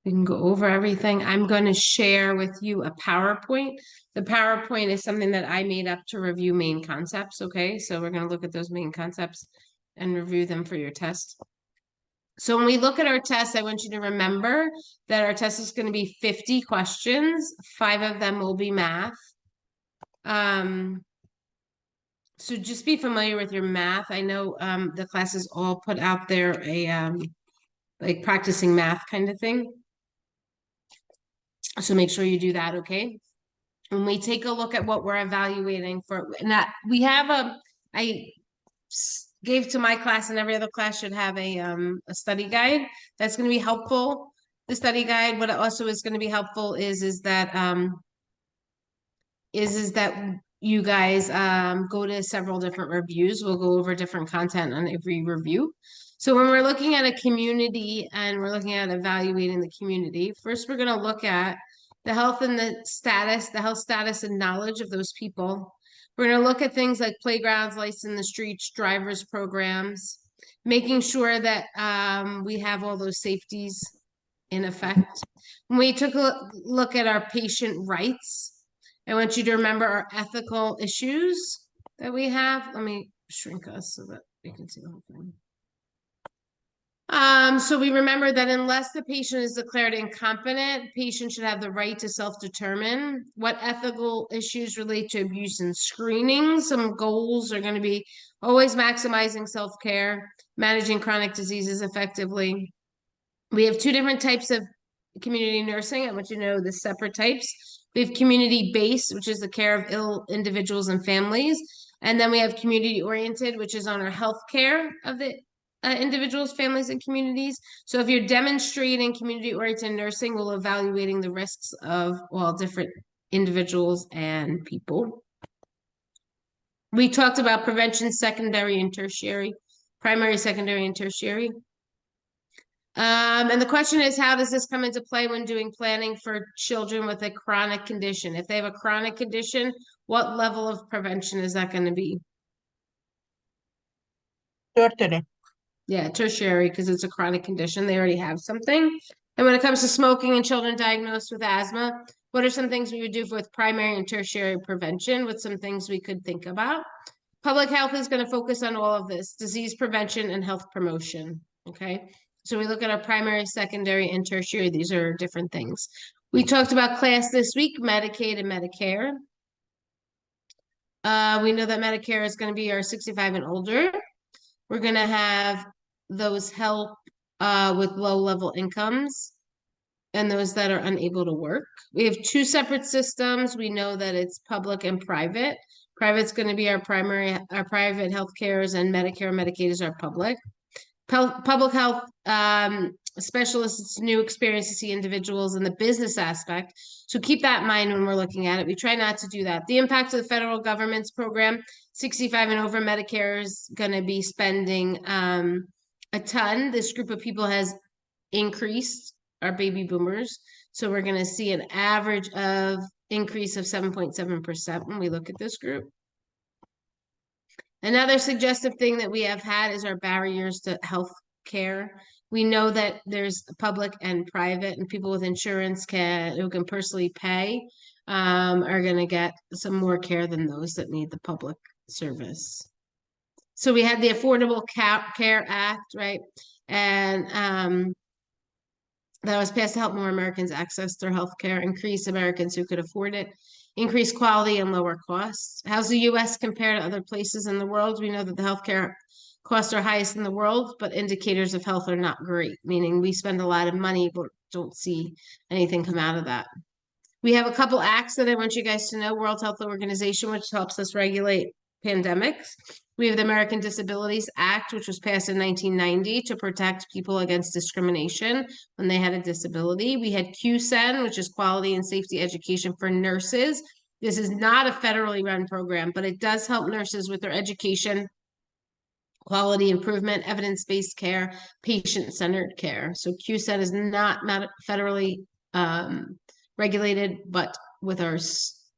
We can go over everything. I'm going to share with you a PowerPoint. The PowerPoint is something that I made up to review main concepts, okay? So we're going to look at those main concepts and review them for your test. So when we look at our test, I want you to remember that our test is going to be 50 questions. 5 of them will be math. So just be familiar with your math. I know the classes all put out there a like practicing math kind of thing. So make sure you do that, okay? When we take a look at what we're evaluating for, and that we have I gave to my class, and every other class should have a study guide that's going to be helpful. The study guide, what also is going to be helpful is that you guys go to several different reviews. We'll go over different content on every review. So when we're looking at a community and we're looking at evaluating the community, first we're going to look at the health and the health status and knowledge of those people. We're going to look at things like playgrounds, lights in the streets, drivers programs, making sure that we have all those safeties in effect. When we took a look at our patient rights, I want you to remember our ethical issues that we have. Let me shrink us so that you can see the whole thing. So we remember that unless the patient is declared incompetent, patient should have the right to self-determine. What ethical issues relate to abuse and screening? Some goals are going to be always maximizing self-care, managing chronic diseases effectively. We have 2 different types of community nursing. I want you to know the separate types. We have community-based, which is the care of ill individuals and families. And then we have community-oriented, which is on our health care of the individuals, families, and communities. So if you're demonstrating community-oriented nursing, we're evaluating the risks of all different individuals and people. We talked about prevention, secondary and tertiary, primary, secondary, and tertiary. And the question is, how does this come into play when doing planning for children with a chronic condition? If they have a chronic condition, what level of prevention is that going to be? Tertiary. Yeah, tertiary, because it's a chronic condition. They already have something. And when it comes to smoking in children diagnosed with asthma, what are some things we would do with primary and tertiary prevention? With some things we could think about? Public health is going to focus on all of this, disease prevention and health promotion, okay? So we look at our primary, secondary, and tertiary. These are different things. We talked about class this week, Medicaid and Medicare. We know that Medicare is going to be our 65 and older. We're going to have those help with low-level incomes and those that are unable to work. We have 2 separate systems. We know that it's public and private. Private's going to be our private health cares, and Medicare and Medicaid is our public. Public health specialists, new experience to see individuals in the business aspect. So keep that in mind when we're looking at it. We try not to do that. The impact of the federal government's program, 65 and over Medicare is going to be spending a ton. This group of people has increased, our baby boomers. So we're going to see an average of increase of 7.7% when we look at this group. Another suggestive thing that we have had is our barriers to health care. We know that there's public and private, and people with insurance who can personally pay are going to get some more care than those that need the public service. So we had the Affordable Care Act, right? And that was passed to help more Americans access their health care, increase Americans who could afford it, increase quality and lower costs. How's the U.S. compare to other places in the world? We know that the healthcare costs are highest in the world, but indicators of health are not great, meaning we spend a lot of money but don't see anything come out of that. We have a couple acts that I want you guys to know. World Health Organization, which helps us regulate pandemics. We have the American Disabilities Act, which was passed in 1990 to protect people against discrimination when they had a disability. We had QSEN, which is Quality and Safety Education for Nurses. This is not a federally run program, but it does help nurses with their education, quality improvement, evidence-based care, patient-centered care. So QSEN is not federally regulated, but with our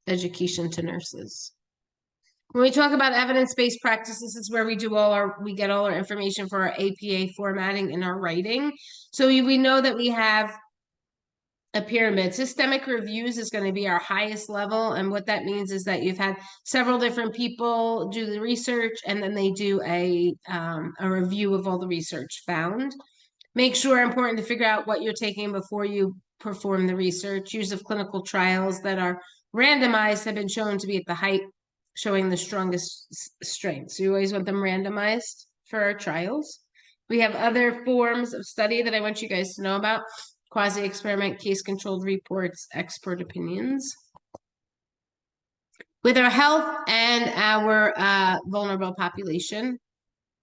education to nurses. When we talk about evidence-based practices, this is where we get all our information for our APA formatting and our writing. So we know that we have a pyramid. Systemic reviews is going to be our highest level. And what that means is that you've had several different people do the research, and then they do a review of all the research found. Make sure important to figure out what you're taking before you perform the research. Use of clinical trials that are randomized have been shown to be at the height, showing the strongest strength. So you always want them randomized for our trials. We have other forms of study that I want you guys to know about. Quasi-experiment, case-controlled reports, expert opinions. With our health and our vulnerable population,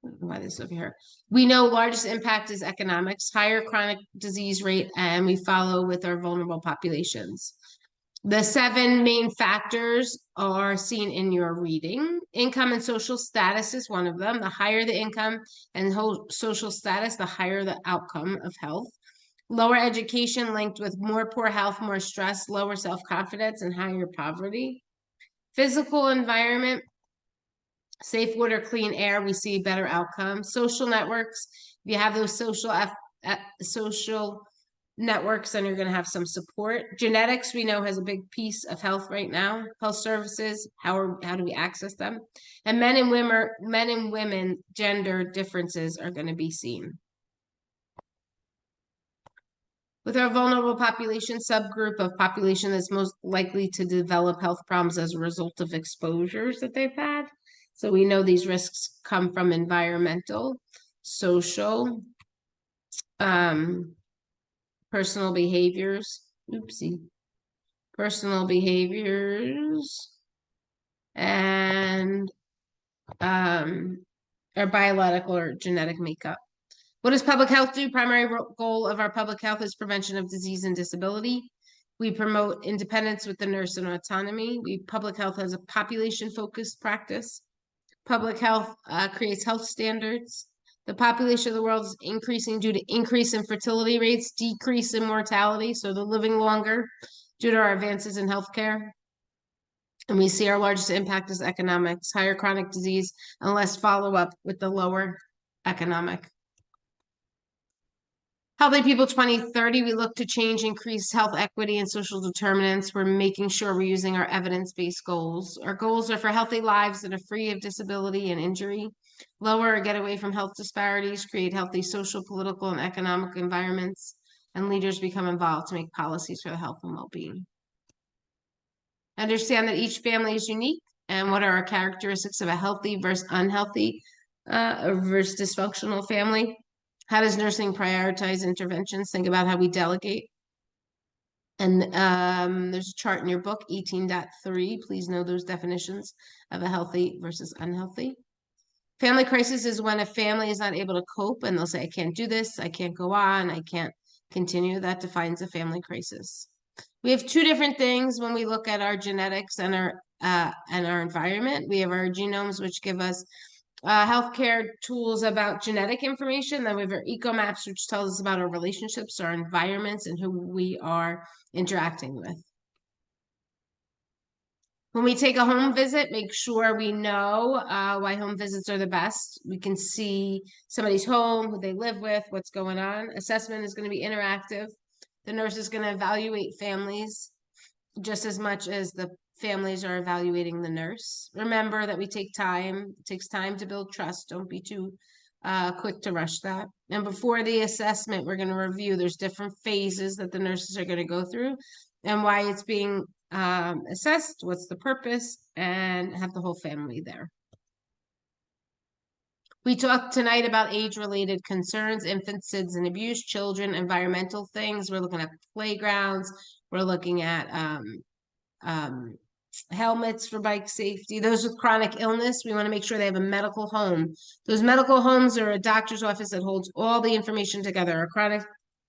why this over here? We know largest impact is economics, higher chronic disease rate, and we follow with our vulnerable populations. The 7 main factors are seen in your reading. Income and social status is one of them. The higher the income and social status, the higher the outcome of health. Lower education linked with more poor health, more stress, lower self-confidence, and higher poverty. Physical environment, safe water, clean air, we see better outcomes. Social networks, if you have those social networks, then you're going to have some support. Genetics, we know, has a big piece of health right now. Health services, how do we access them? And men and women, gender differences are going to be seen. With our vulnerable population subgroup of population that's most likely to develop health problems as a result of exposures that they've had. So we know these risks come from environmental, social, personal behaviors, personal behaviors, and our biological or genetic makeup. What does public health do? Primary goal of our public health is prevention of disease and disability. We promote independence with the nurse and autonomy. Public health has a population-focused practice. Public health creates health standards. The population of the world is increasing due to increase in fertility rates, decrease in mortality, so they're living longer due to our advances in healthcare. And we see our largest impact is economics, higher chronic disease, and less follow-up with the lower economic. Healthy People 2030, we look to change, increase health equity and social determinants. We're making sure we're using our evidence-based goals. Our goals are for healthy lives that are free of disability and injury, lower or get away from health disparities, create healthy social, political, and economic environments, and leaders become involved to make policies for the health and well-being. Understand that each family is unique, and what are our characteristics of a healthy versus unhealthy versus dysfunctional family. How does nursing prioritize interventions? Think about how we delegate. And there's a chart in your book, 18.3. Please know those definitions of a healthy versus unhealthy. Family crisis is when a family is not able to cope and they'll say, I can't do this, I can't go on, I can't continue. That defines a family crisis. We have 2 different things when we look at our genetics and our environment. We have our genomes, which give us healthcare tools about genetic information. Then we have our eco maps, which tells us about our relationships, our environments, and who we are interacting with. When we take a home visit, make sure we know why home visits are the best. We can see somebody's home, who they live with, what's going on. Assessment is going to be interactive. The nurse is going to evaluate families just as much as the families are evaluating the nurse. Remember that we take time. It takes time to build trust. Don't be too quick to rush that. And before the assessment, we're going to review. There's different phases that the nurses are going to go through and why it's being assessed, what's the purpose, and have the whole family there. We talked tonight about age-related concerns, infants, SIDS, and abuse, children, environmental things. We're looking at playgrounds. We're looking at helmets for bike safety. Those with chronic illness, we want to make sure they have a medical home. Those medical homes are a doctor's office that holds all the information together. Our chronic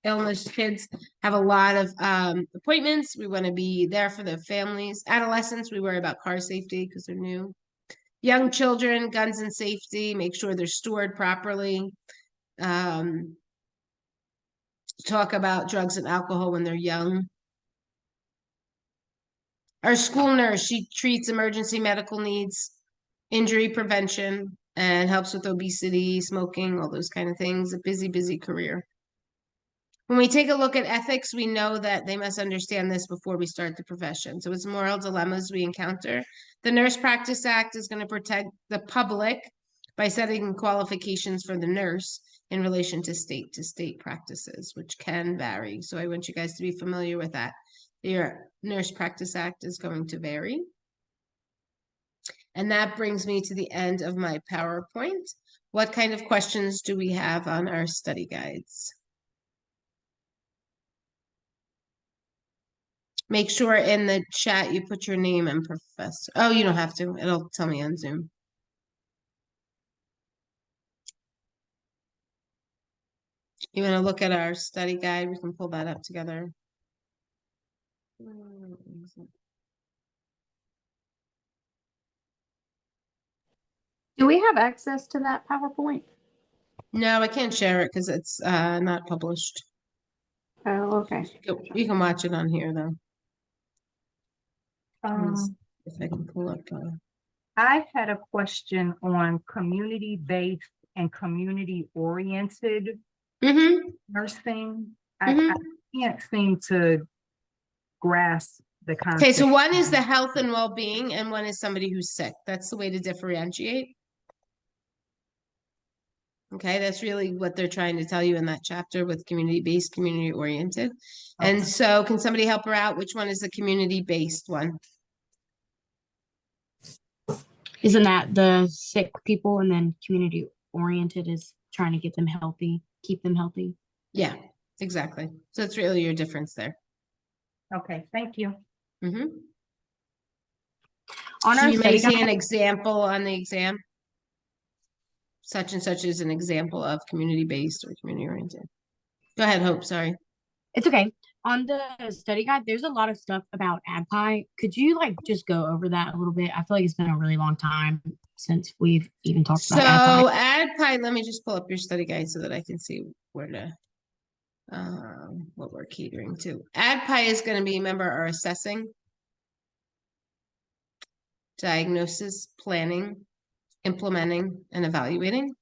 illness kids have a lot of appointments. We want to be there for the families. Adolescents, we worry about car safety because they're new. Young children, guns and safety, make sure they're stored properly. Talk about drugs and alcohol when they're young. Our school nurse, she treats emergency medical needs, injury prevention, and helps with obesity, smoking, all those kind of things. A busy, busy career. When we take a look at ethics, we know that they must understand this before we start the profession. So it's moral dilemmas we encounter. The Nurse Practice Act is going to protect the public by setting qualifications for the nurse in relation to state practices, which can vary. So I want you guys to be familiar with that. Your Nurse Practice Act is going to vary. And that brings me to the end of my PowerPoint. What kind of questions do we have on our study guides? Make sure in the chat you put your name and professor. Oh, you don't have to. It'll tell me on Zoom. You want to look at our study guide? We can pull that up together. Do we have access to that PowerPoint? No, I can't share it because it's not published. Oh, okay. You can watch it on here though. If I can pull up. I had a question on community-based and community-oriented nursing. I can't seem to grasp the concept. Okay, so one is the health and well-being, and one is somebody who's sick. That's the way to differentiate. Okay, that's really what they're trying to tell you in that chapter with community-based, community-oriented. And so can somebody help her out? Which one is the community-based one? Isn't that the sick people, and then community oriented is trying to get them healthy, keep them healthy? Yeah, exactly. So it's really your difference there. Okay, thank you. On our so you may study see guide, an example on the exam. Such and such is an example of community-based or community-oriented. Go ahead, Hope, sorry. it's okay. On the study guide, there's a lot of stuff about ADPI. Could you like just go over that a little bit? I feel like it's been a really long time since we've even talked about ADPI. So ADPI, let me just pull up your study guide so that I can see where to what we're catering to. ADPI is going to be, remember, our assessing, diagnosis, planning, implementing, and evaluating.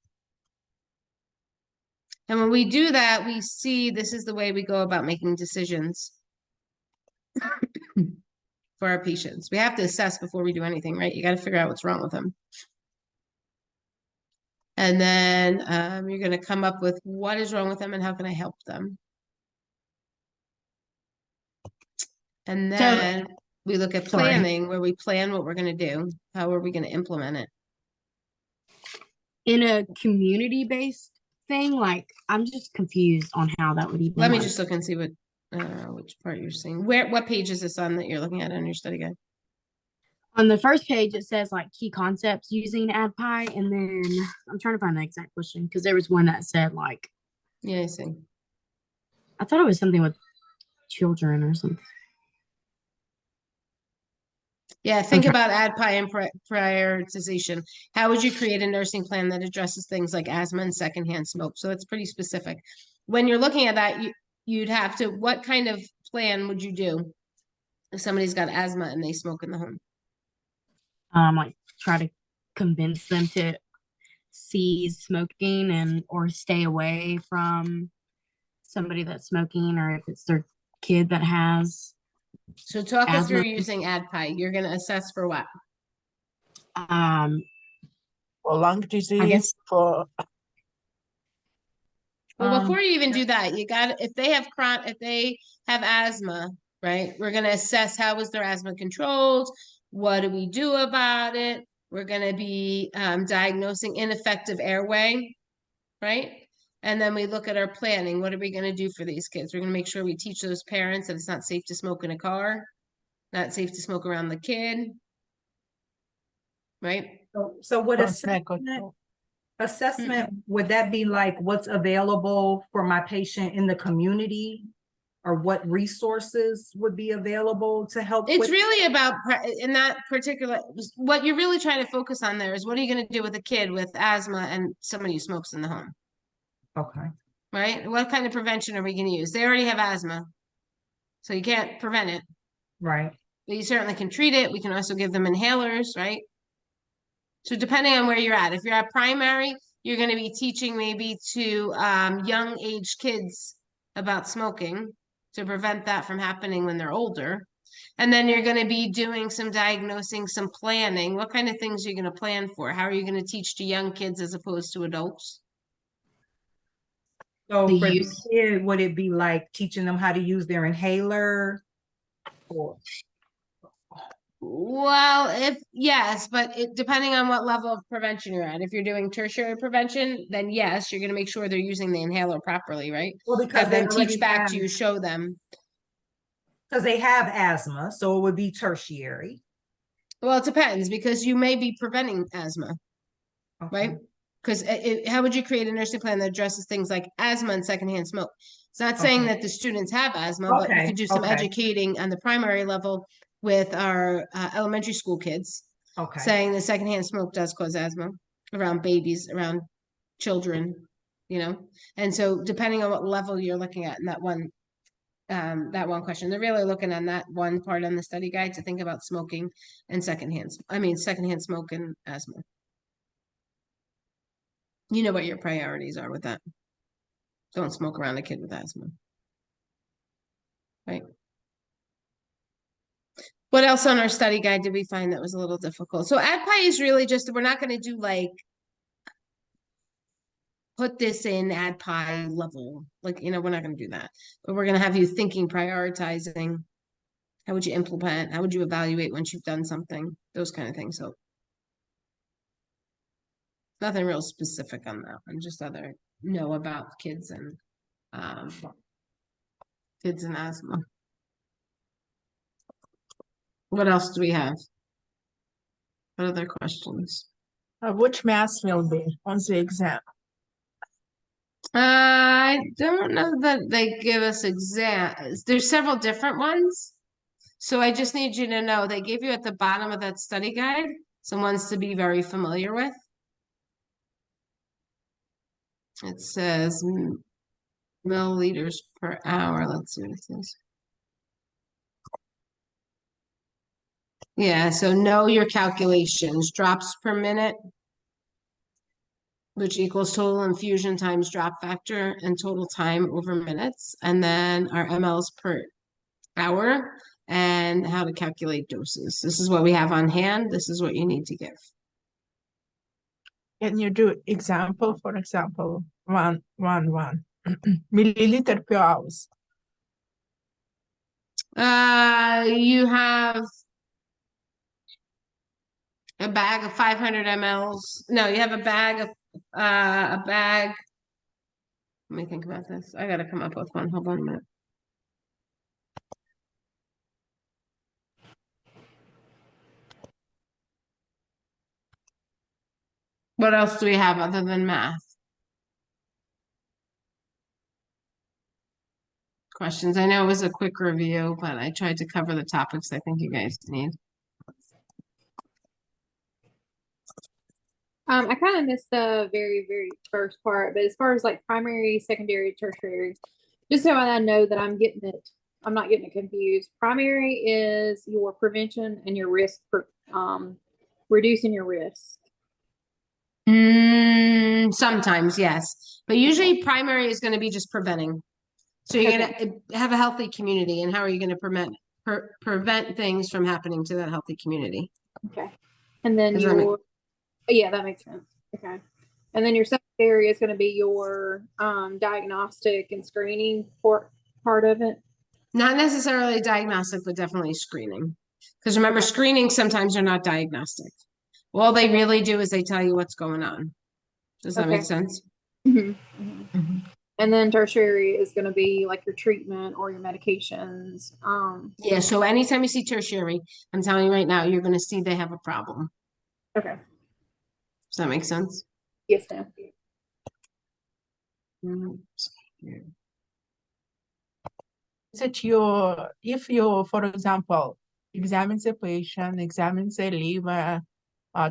And when we do that, we see this is the way we go about making decisions for our patients. We have to assess before we do anything, right? You got to figure out what's wrong with them. And then you're going to come up with what is wrong with them and how can I help them. And then we look at planning, where we plan what we're going to do. How are we going to implement it? In a community-based thing, like I'm just confused on how that would even Let me work. just look and see what which part you're seeing. What page is this on that you're looking at on your study guide? On the first page, it says like key concepts using ADPI, and then I'm trying to find the exact question because there was one that said like, yeah, I see. I thought it was something with children or something. Yeah, think about ADPI and prioritization. How would you create a nursing plan that addresses things like asthma and secondhand smoke? So it's pretty specific. When you're looking at that, you'd have to, what kind of plan would you do if somebody's got asthma and they smoke in the home? Like try to convince them to cease smoking and or stay away from somebody that's smoking, or if it's their kid that has. So talk us asthma. through using ADPI. You're going to assess for what? For lung disease, I guess. for Well, before you even do that, you got if they have asthma, right? We're going to assess how was their asthma controlled. What do we do about it? We're going to be diagnosing ineffective airway, right? And then we look at our planning. What are we going to do for these kids? We're going to make sure we teach those parents that it's not safe to smoke in a car, not safe to smoke around the kid, right? So what assessment would that be like? What's available for my patient in the community, or what resources would be available to help? It's really about in that particular, what you're really trying to focus on there is what are you going to do with a kid with asthma and somebody who smokes in the home? Okay. Right? What kind of prevention are we going to use? They already have asthma, so you can't prevent it. Right. But you certainly can treat it. We can also give them inhalers, right? So depending on where you're at, if you're at primary, you're going to be teaching maybe to young age kids about smoking to prevent that from happening when they're older. And then you're going to be doing some diagnosing, some planning. What kind of things are you going to plan for? How are you going to teach to young kids as opposed to adults? So The for the use. kid, would it be like teaching them how to use their inhaler? Or Well, yes, but depending on what level of prevention you're at. If you're doing tertiary prevention, then yes, you're going to make sure they're using the inhaler properly, right? well, because Have they them teach already back have, to you, show them. because they have asthma, so it would be tertiary. Well, it depends because you may be preventing asthma, right? Okay. Because how would you create a nursing plan that addresses things like asthma and secondhand smoke? It's not saying Okay. that the students have asthma, but you could do some Okay. educating on the primary level with our elementary school kids, Okay. saying that secondhand smoke does cause asthma around babies, around children, you know? And so depending on what level you're looking at in that one question, they're really looking on that one part on the study guide to think about smoking and secondhand smoke and asthma. You know what your priorities are with that. Don't smoke around a kid with asthma. Right. What else on our study guide did we find that was a little difficult? So AdPi is really just, we're not going to do like, put this in AdPi level. Like, we're not going to do that. But we're going to have you thinking, prioritizing. How would you implement? How would you evaluate once you've done something? Those kind of things. So nothing real specific on that one. Just other know about kids and asthma. What else do we have? What other questions? Which mass will be on the exam? I don't know that they give us exams. There's several different ones. So I just need you to know they gave you at the bottom of that study guide some ones to be very familiar with. It says milliliters per hour. Let's see what it says. Yeah, so know your calculations. Drops per minute, which equals total infusion times drop factor and total time over minutes. And then our mLs per hour and how to calculate doses. This is what we have on hand. This is what you need to give. Can you do example, for example, one milliliter per hour? You have a bag of 500 mLs. No, you have a bag. Let me think about this. I gotta come up with one. Hold on a minute. What else do we have other than math? Questions? I know it was a quick review, but I tried to cover the topics I think you guys need. I kind of missed the very, very first part, but as far as like primary, secondary, tertiary, just so I know that I'm not getting it confused. Primary is your prevention and your risk for reducing your risk. Sometimes, yes. But usually primary is going to be just preventing. So you're going to have a healthy community, and how are you going to prevent things from happening to that healthy community? Okay. And then Does that make- yeah, that makes sense. Okay. And then your secondary is going to be your diagnostic and screening part of it. Not necessarily diagnostic, but definitely screening. Because remember, screening sometimes are not diagnostic. All they really do is they tell you what's going on. Does that make sense? Mm-hmm. And then tertiary is going to be like your treatment or your medications. Yeah, so anytime you see tertiary, I'm telling you right now, you're going to see they have a problem. Okay. Does that make sense? Yes, ma'am. Is it if you, for example, examine the patient, examine the liver,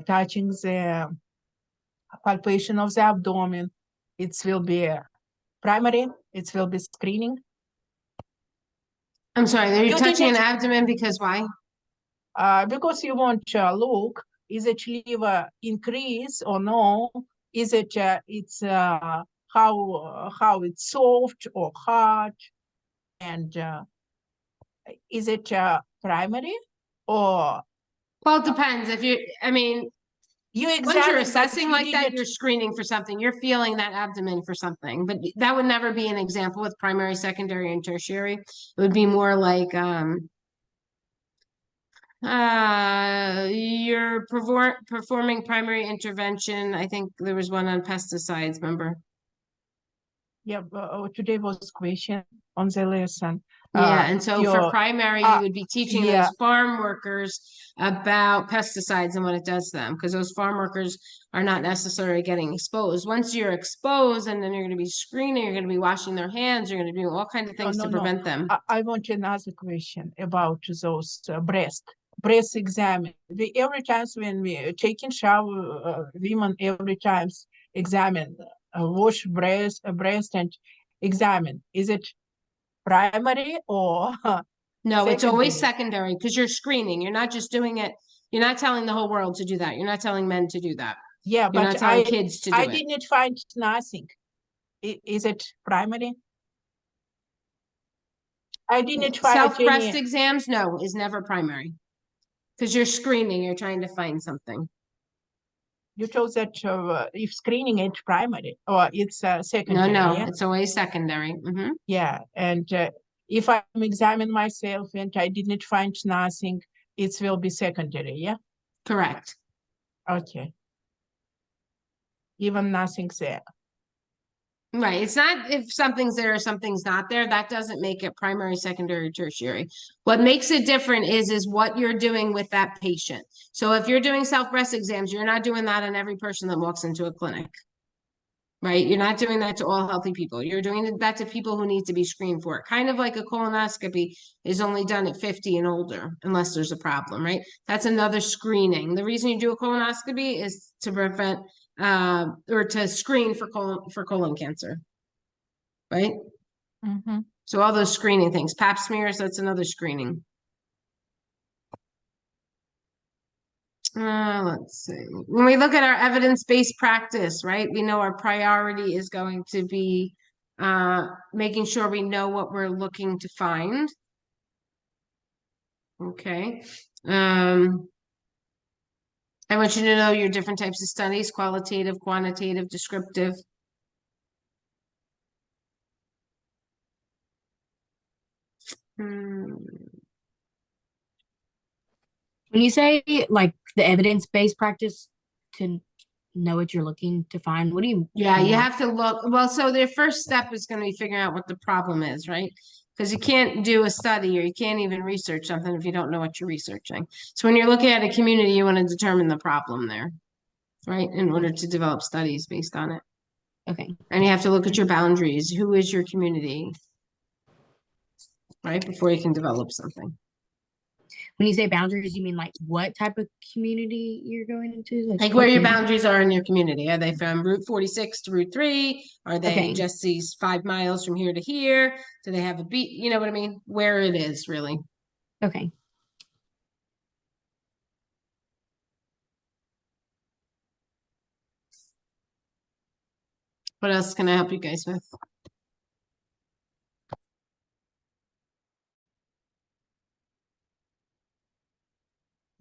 touching the palpation of the abdomen, it will be primary, it will be screening. I'm sorry, are you You touching an didn't- abdomen because why? Because you want to look, is it liver increase or no? Is it it's how it's soft or hard, and is it primary or Well, it depends if you, I mean, you once examine, you're but assessing you like that, didn't- you're screening for something. You're feeling that abdomen for something, but that would never be an example with primary, secondary, and tertiary. It would be more like, you're performing primary intervention. I think there was one on pesticides, remember? Yeah, today was question on the lesson. Yeah, and so for your primary, you would be teaching yeah. those farm workers about pesticides and what it does to them, because those farm workers are not necessarily getting exposed. Once you're exposed, and then you're going to be screening, you're going to be washing their hands, you're going to do all kinds of things to prevent them. I want another question about those breast exam. Every time when we taking shower, women every time examine, wash breast and examine. Is it primary or No, it's always secondary? secondary because you're screening. You're not just doing it. You're not telling the whole world to do that. You're not telling men to do that. Yeah, You're not but telling kids to do I it. didn't find nothing. Is it primary? I didn't find Self-breast any. exams, no, is never primary. Because you're screening, you're trying to find something. You told that if screening it's primary or it's No, secondary. no, Yeah? it's always secondary. Mhm. Yeah, and if I'm examine myself and I didn't find nothing, it will be secondary. Yeah. Correct. Okay. Even nothing's there. Right. It's not if something's there or something's not there, that doesn't make it primary, secondary, tertiary. What makes it different is what you're doing with that patient. So if you're doing self-breast exams, you're not doing that on every person that walks into a clinic. Right? You're not doing that to all healthy people. You're doing that to people who need to be screened for it. Kind of like a colonoscopy is only done at 50 and older, unless there's a problem, right? That's another screening. The reason you do a colonoscopy is to prevent or to screen for colon cancer, right? Mm-hmm. So all those screening things, pap smears, that's another screening. Let's see. When we look at our evidence-based practice, right, we know our priority is going to be making sure we know what we're looking to find. Okay. I want you to know your different types of studies, qualitative, quantitative, descriptive. When you say like the evidence-based practice to know what you're looking to find, what do you Yeah, you mean? have to look. Well, so their first step is going to be figuring out what the problem is, right? Because you can't do a study or you can't even research something if you don't know what you're researching. So when you're looking at a community, you want to determine the problem there, right? In order to develop studies based on it. Okay. And you have to look at your boundaries. Who is your community, right? Before you can develop something. When you say boundaries, you mean like what type of community you're going into? Like what where your community? boundaries are in your community. Are they from Route 46 to Route 3? Are they Okay. just these 5 miles from here to here? Do they have a beat? You know what I mean? Where it is really. Okay. What else can I help you guys with?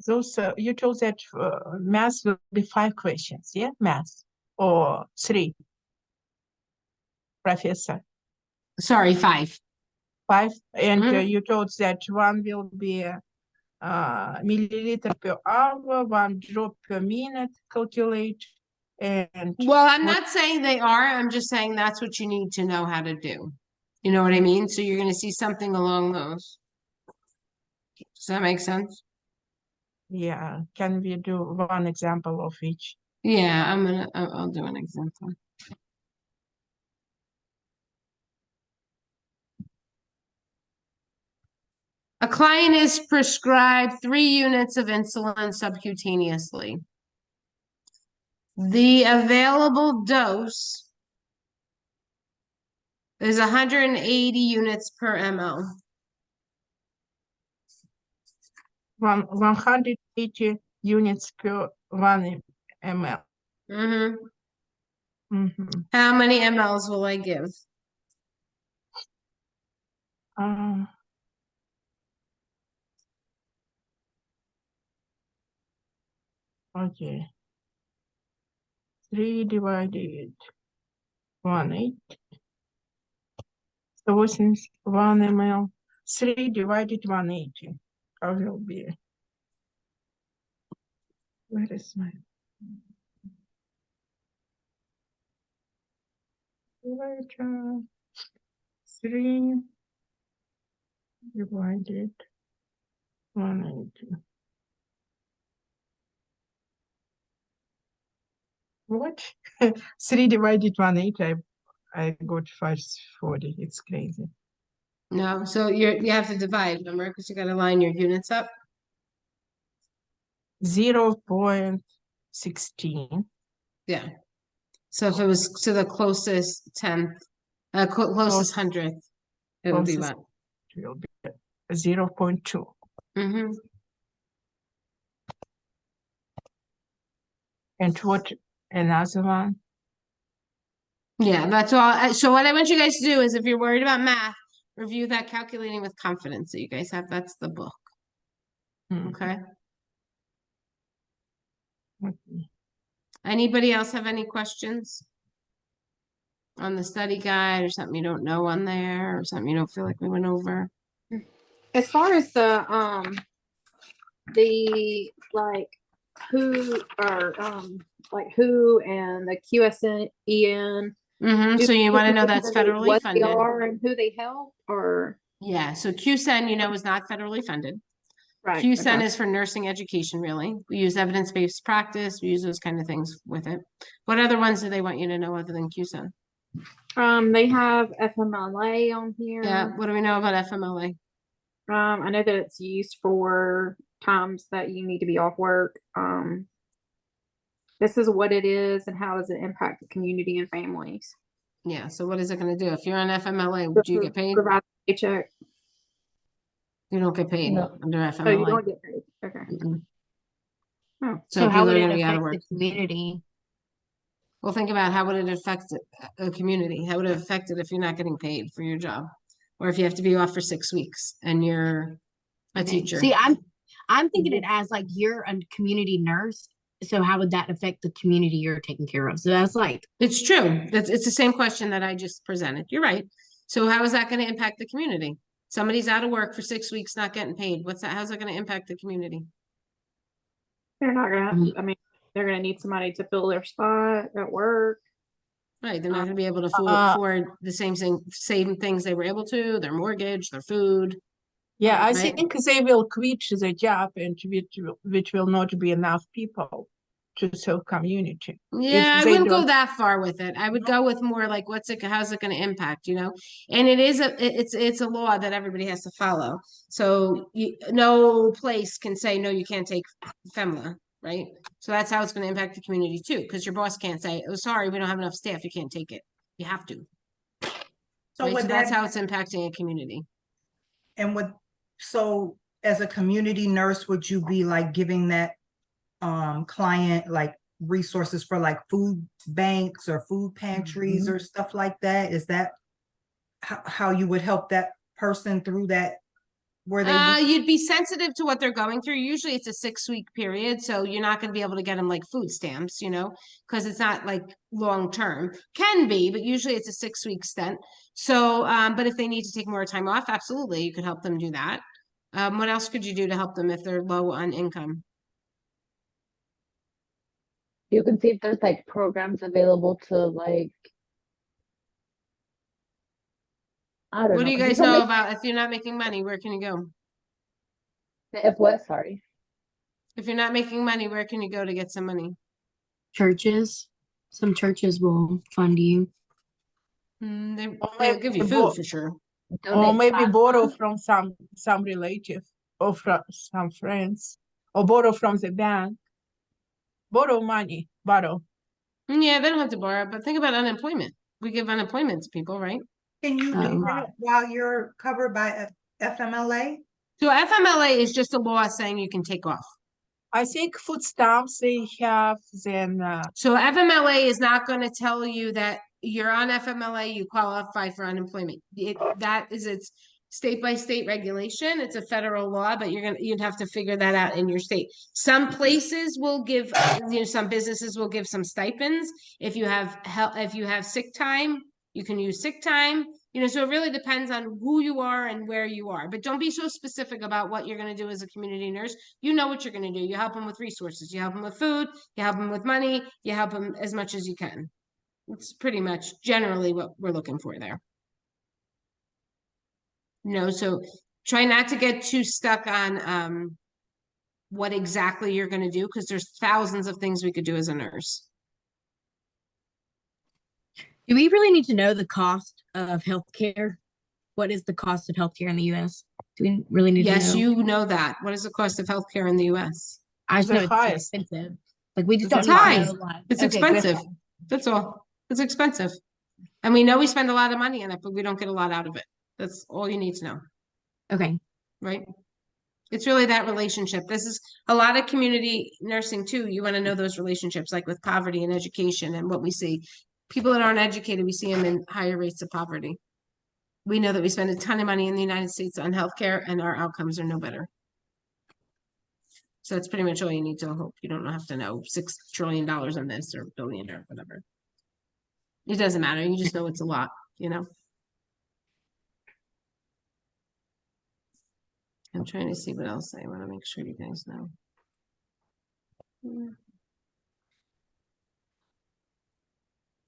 Those you told that math will be 5 questions. Yeah, math or 3. Professor. Sorry, 5. 5, and Mhm. you told that one will be milliliter per hour, 1 drop per minute, calculate, and Well, I'm not saying they are. I'm just saying that's what you need to know how to do. You know what I mean? So you're going to see something along those. Does that make sense? yeah, can we do one example of each? Yeah, I'll do an example. A client is prescribed 3 units of insulin subcutaneously. The available dose is 180 units per ml. 180 units per 1 ml. Mm-hmm. Mm-hmm. How many mLs will I give? Okay. 3 divided 180. So since 1 ml, 3 divided 180. How will be? Where is my? Divided 3 divided 180. What? 3 divided 180, I got 540. It's crazy. No, so you have to divide, remember, because you got to line your units up. 0.16. Yeah. So if it was to the closest tenth, closest hundredth, it would be Closest what? will be 0.2. Mm-hmm. And what another one? Yeah, that's all. So what I want you guys to do is, if you're worried about math, review that Calculating with Confidence that you guys have. That's the book. Hmm. Okay. Okay. Anybody else have any questions on the study guide, or something you don't know on there, or something you don't feel like we went over? As far as the like who or like who and the QSEN. Mm-hmm. So you want to know that's federally what they funded. are and who they help, or Yeah. So QSEN, is not federally funded. right? QSEN Okay. is for nursing education, really. We use evidence-based practice. We use those kind of things with it. What other ones do they want you to know other than QSEN? They have FMLA on here. Yeah. What do we know about FMLA? I know that it's used for times that you need to be off work. This is what it is and how does it impact the community and families. Yeah. So what is it going to do? If you're on FMLA, do you get paid? Provide a paycheck. You don't get paid No. under Oh, you FMLA. don't get paid. Okay. Mm-mm. Oh. So So if how you would it literally out of affect work. the community? Well, think about how would it affect a community? How would it affect it if you're not getting paid for your job? Or if you have to be off for 6 weeks and you're a Okay. teacher? See, I'm thinking it as like you're a community nurse. So how would that affect the community you're taking care of? So that's like, It's true. It's the same question that I just presented. You're right. So how is that going to impact the community? Somebody's out of work for 6 weeks, not getting paid. What's that? How's that going to impact the community? They're not gonna have, Mhm. I mean, they're gonna need somebody to fill their spot at work. Right. They're not going to be able to Uh, afford the same things they were able to, their mortgage, their food. Yeah, I Right. think they will quit the job, and which will not be enough people to serve community. Yeah, I they wouldn't go don't- that far with it. I would go with more like how's it going to impact, And it is it's a law that everybody has to follow. So no place can say no, you can't take FEMLA, right? So that's how it's going to impact the community too, because your boss can't say, "Oh, sorry, we don't have enough staff, you can't take it." You have to. So Right? would So that's that, how it's impacting a community. and would, so as a community nurse, would you be like giving that client like resources for like food banks or food pantries or stuff like that? Is that how you would help that person through that, where they would? You'd be sensitive to what they're going through. Usually it's a 6-week period, so you're not going to be able to get them like food stamps, because it's not like long term. Can be, but usually it's a 6-week stint. So, but if they need to take more time off, absolutely, you could help them do that. What else could you do to help them if they're low on income? You can see if there's like programs available to like, I don't What do know, you 'cause guys can know make about if you're not making money, where can you go? if what, sorry. If you're not making money, where can you go to get some money? churches. Some churches will fund you. They'll give you food for sure. or Donate maybe plasma. borrow from some relative or from some friends, or borrow from the bank. Borrow money, borrow. Yeah, they don't have to borrow, but think about unemployment. We give unemployment to people, right? Can you do Um, that while you're covered by FMLA? So FMLA is just a law saying you can take off. I think food stamps they have then So FMLA is not going to tell you that you're on FMLA, you qualify for unemployment. It's state by state regulation. It's a federal law, but you'd have to figure that out in your state. Some places will give, some businesses will give some stipends. If you have sick time, you can use sick time. So it really depends on who you are and where you are. But don't be so specific about what you're going to do as a community nurse. You know what you're going to do. You help them with resources. You help them with food. You help them with money. You help them as much as you can. It's pretty much generally what we're looking for there. So try not to get too stuck on what exactly you're going to do, because there's thousands of things we could do as a nurse. Do we really need to know the cost of healthcare? What is the cost of healthcare in the US? Do we really need to know? Yes, you know that. What is the cost of healthcare in the US? I just The know it's highest. expensive. Like we just It's don't need high. to know like It's okay, good. expensive. That's all. It's expensive. And we know we spend a lot of money on it, but we don't get a lot out of it. That's all you need to know, Okay. right? It's really that relationship. This is a lot of community nursing too. You want to know those relationships, like with poverty and education and what we see. People that aren't educated, we see them in higher rates of poverty. We know that we spend a ton of money in the United States on healthcare and our outcomes are no better. So that's pretty much all you need to hope. You don't have to know $6 trillion on this or billion or whatever. It doesn't matter. You just know it's a lot, I'm trying to see what else I want to make sure you guys know.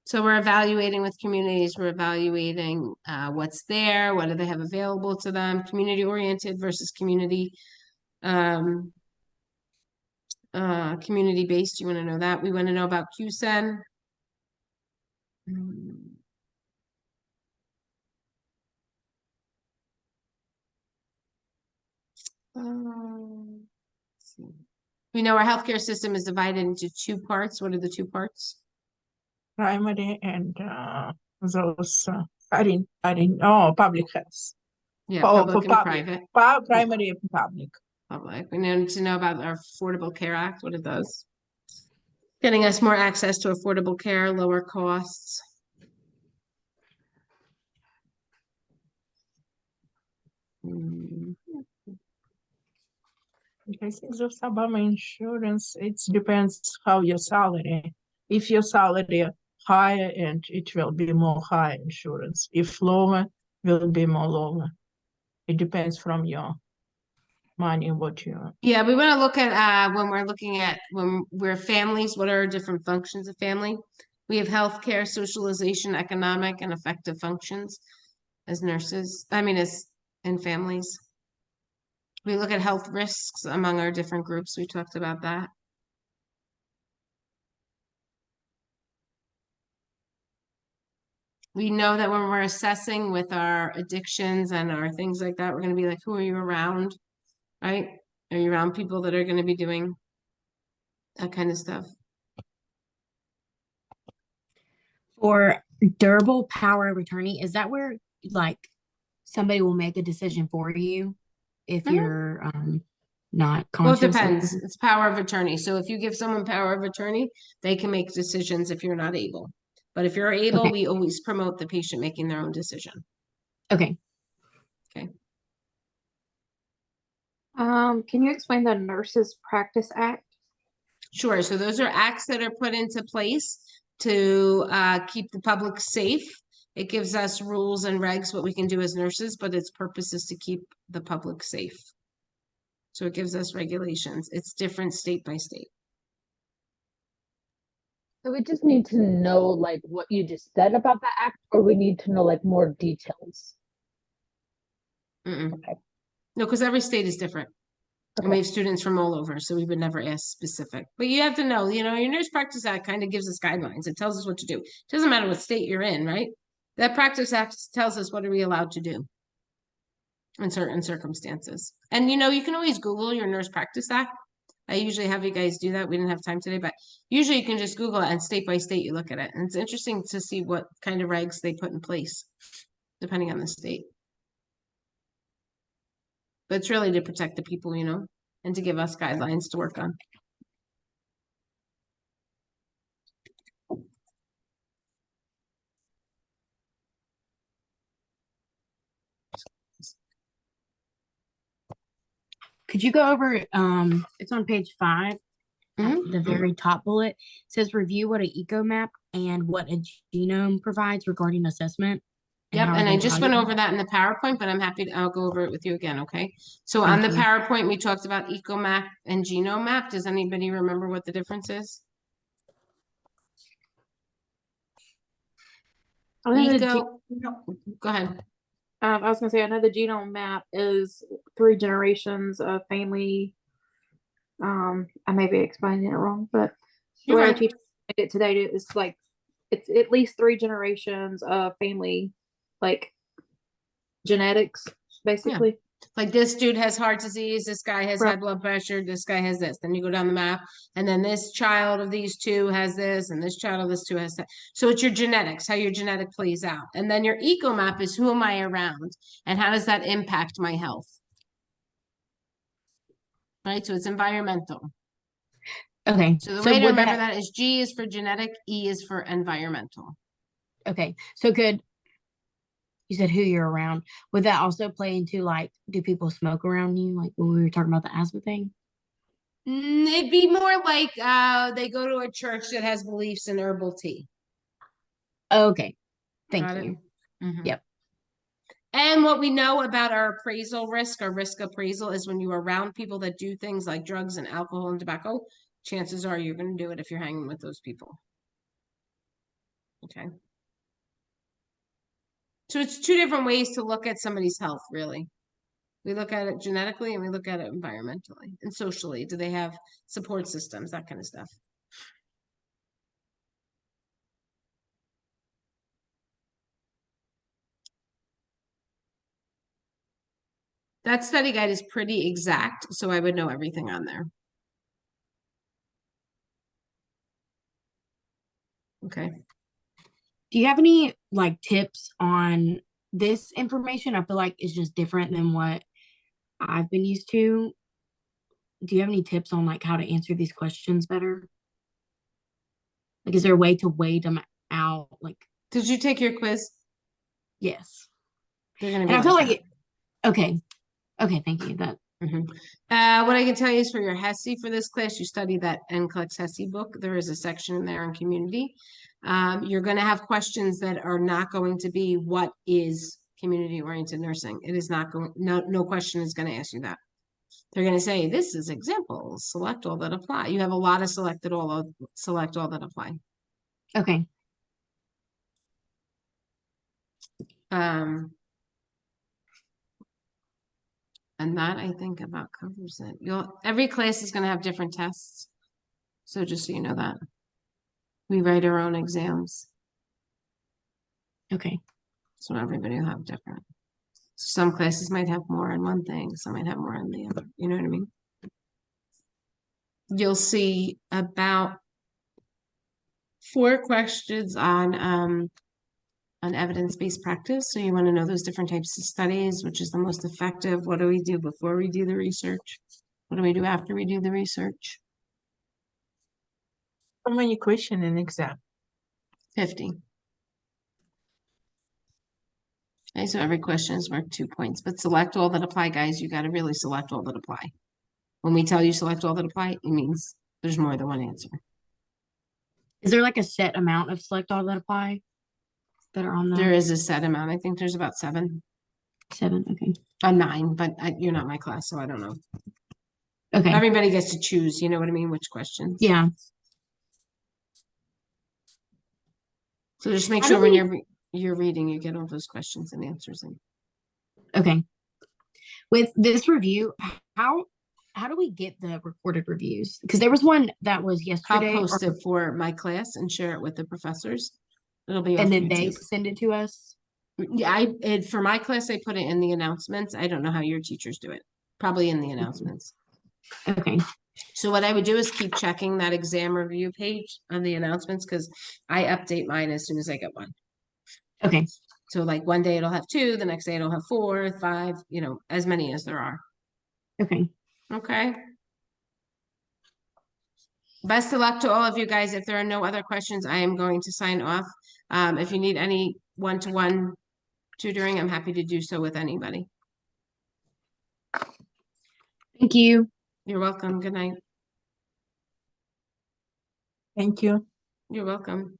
So we're evaluating with communities, we're evaluating what's there, what do they have available to them, community oriented versus community community based. You want to know that. We want to know about QSEN. We know our healthcare system is divided into two parts. What are the two parts? primary and those public health. Yeah, Oh, public for and public. private. Primary and public. Public. We need to know about our Affordable Care Act, what it does. Getting us more access to affordable care, lower costs. I think the Obama insurance, it depends how your salary. If your salary higher, and it will be more high insurance. If lower, will be more lower. It depends from your money, what you. Yeah, we want to look at when we're families, what are different functions of family? We have healthcare, socialization, economic, and effective functions as nurses. As in families. We look at health risks among our different groups. We talked about that. We know that when we're assessing with our addictions and our things like that, we're going to be like, who are you around? Right? Are you around people that are going to be doing that kind of stuff? For durable power of attorney, is that where like somebody will make a decision for you if you're not Well, it conscious? depends. It's power of attorney. So if you give someone power of attorney, they can make decisions if you're not able. But if you're able, Okay. we always promote the patient making their own decision. Okay. Okay. Can you explain the Nurses Practice Act? Sure. So those are acts that are put into place to keep the public safe. It gives us rules and regs, what we can do as nurses, but its purpose is to keep the public safe. So it gives us regulations. It's different state by state. So we just need to know like what you just said about the act, or we need to know like more details. Mm-mm. Okay. No, because every state is different. And we have students from all over, so we would never ask specific. But you have to know, your Nurse Practice Act kind of gives us guidelines. It tells us what to do. It doesn't matter what state you're in, right? That Practice Act tells us what are we allowed to do in certain circumstances. And you can always Google your Nurse Practice Act. I usually have you guys do that. We didn't have time today, but usually you can just Google it and state by state you look at it. And it's interesting to see what kind of regs they put in place, depending on the state. But it's really to protect the people, and to give us guidelines to work on. Could you go over, it's on page 5, at the very top bullet, it says review what an eco map and what a genome provides regarding assessment. Yep, how and they I just went value over that in the PowerPoint, but I'm happy to, I'll go over it with you again, okay? So on the Thank you. PowerPoint, we talked about EcoMap and Genome Map. Does anybody remember what the difference is? I know the Eco, go ahead. I was gonna say, I know the genome map is 3 generations of family. I may be explaining it wrong, but the You're way our fine. teacher did it today is like it's at least 3 generations of family, like genetics, basically. Like this dude has heart disease, this guy has Right. high blood pressure, this guy has this. Then you go down the map, and then this child of these two has this, and this child of this two has that. So it's your genetics, how your genetic plays out. And then your eco map is who am I around, and how does that impact my health? Right, so it's environmental. Okay, So the so way to would remember that is G is for genetic, E is for environmental. okay, so you said who you're around. Would that also play into, like, do people smoke around you? Like when we were talking about the asthma thing? It'd be more like they go to a church that has beliefs in herbal tea. Okay, thank Got it? you. Mhm. Yep. And what we know about our appraisal risk, our risk appraisal, is when you're around people that do things like drugs and alcohol and tobacco, chances are you're going to do it if you're hanging with those people. Okay. So it's 2 different ways to look at somebody's health, really. We look at it genetically and we look at it environmentally and socially. Do they have support systems, that kind of stuff. That study guide is pretty exact, so I would know everything on there. Okay. Do you have any, like, tips on this information? I feel like it's just different than what I've been used to. Do you have any tips on, like, how to answer these questions better? Like, is there a way to weigh them out? Like, Did you take your quiz? yes. They're going to And be I feel like like okay. Okay, thank you. That what I can tell you is for your HESI for this class, you study that NCLEX HESI book. There is a section in there on community. You're going to have questions that are not going to be what is community-oriented nursing. It is not going, no question is going to ask you that. They're going to say, this is examples, select all that apply. You have a lot of select all that apply. okay. And that I think about covers it. Every class is going to have different tests. So just so you know that. We write our own exams. Okay. So everybody will have different. Some classes might have more in one thing, some might have more in the other. You know what I mean? You'll see about 4 questions on evidence-based practice. So you want to know those different types of studies, which is the most effective. What do we do before we do the research? What do we do after we do the research? How many questions in exam? 50. Okay, so every question is worth 2 points, but select all that apply, guys. You got to really select all that apply. When we tell you select all that apply, it means there's more than one answer. Is there, like, a set amount of select all that apply that are on There there? is a set amount. I think there's about 7. 7. Okay. 9, but you're not my class, so I don't know. Okay. Everybody gets to choose, you know what I mean, which questions. Yeah. So just make How sure do when we- you're reading, you get all those questions and answers in. Okay. With this review, how do we get the recorded reviews? Because there was one that was I'll yesterday, post it for my class and share it with the professors. It'll be off and then they YouTube. send it to us. Yeah, for my class, I put it in the announcements. I don't know how your teachers do it. Probably in the announcements. Okay. So what I would do is keep checking that exam review page on the announcements because I update mine as soon as I get one. Okay. So like one day it'll have 2, the next day it'll have 4, 5, as many as there are. Okay. Okay. Best of luck to all of you guys. If there are no other questions, I am going to sign off. If you need any one-to-one tutoring, I'm happy to do so with anybody. Thank you. You're welcome. Good night. Thank you. You're welcome.